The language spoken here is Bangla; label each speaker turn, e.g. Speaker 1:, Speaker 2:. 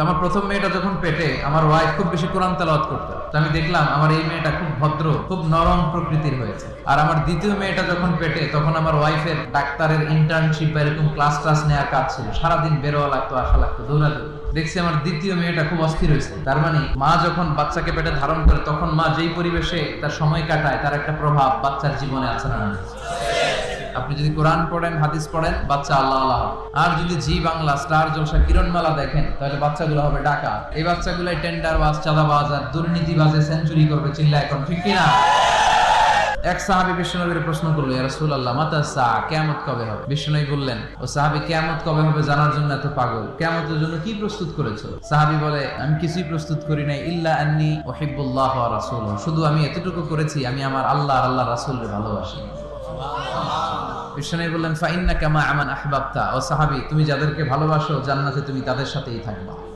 Speaker 1: আমার প্রথম মেয়েটা যখন পেটে, আমার ওয়াইফ খুব বেশি কোরআন তেলাওয়াত করতো। তো আমি দেখলাম আমার এই মেয়েটা খুব ভদ্র, খুব নরম প্রকৃতির হয়েছে। আর আমার দ্বিতীয় মেয়েটা যখন পেটে, তখন আমার ওয়াইফের ডাক্তারের ইন্টার্নশিপ বা এরকম ক্লাস নেওয়ার কাজ ছিল। সারাদিন বেরোয়া লাগতো, আসা লাগতো, দৌড়াদৌড়ি। দেখছি আমার দ্বিতীয় মেয়েটা খুব অস্থির হয়েছে। তার মানে মা যখন বাচ্চাকে পেটে ধারণ করে, তখন মা যেই পরিবেশে তার সময় কাটায়, তার একটা প্রভাব বাচ্চার জীবনে আছে না? আপনি যদি কোরআন পড়েন, হাদিস পড়েন, বাচ্চা আল্লাহ আল্লাহ। আর যদি জি বাংলা, স্টার জলসা, কিরণমালা দেখেন, তাহলে বাচ্চাগুলো হবে ডাকা। এই বাচ্চাগুলাই টেন্ডারবাজ, চাঁদাবাজ আর দুর্নীতিবাজে সেঞ্চুরি করবে। চিল্লায় এখন ঠিক কিনা? এক সাহাবী বিশ্বনবীর প্রশ্ন করলো, ইয়া রাসূলুল্লাহ মাতা সাআ, কিয়ামত কবে হবে? বিশ্বনবী বললেন, ও সাহাবী, কিয়ামত কবে হবে জানার জন্য এত পাগল, কিয়ামতের জন্য কি প্রস্তুত করেছো? সাহাবী বলে, আমি কিছুই প্রস্তুত করি নাই, ইল্লা আন্নী উহিব্বুল্লাহ ওয়া রাসূলুহু, শুধু আমি এতটুকু করেছি, আমি আমার আল্লাহ আর আল্লাহর রাসূলকে ভালোবাসি। বিশ্বনবী বললেন, ফাইন্নাকা মা আমান আহবাবতা, ও সাহাবী, তুমি যাদেরকে ভালোবাসো জান্নাতে তুমি তাদের সাথেই থাকবা।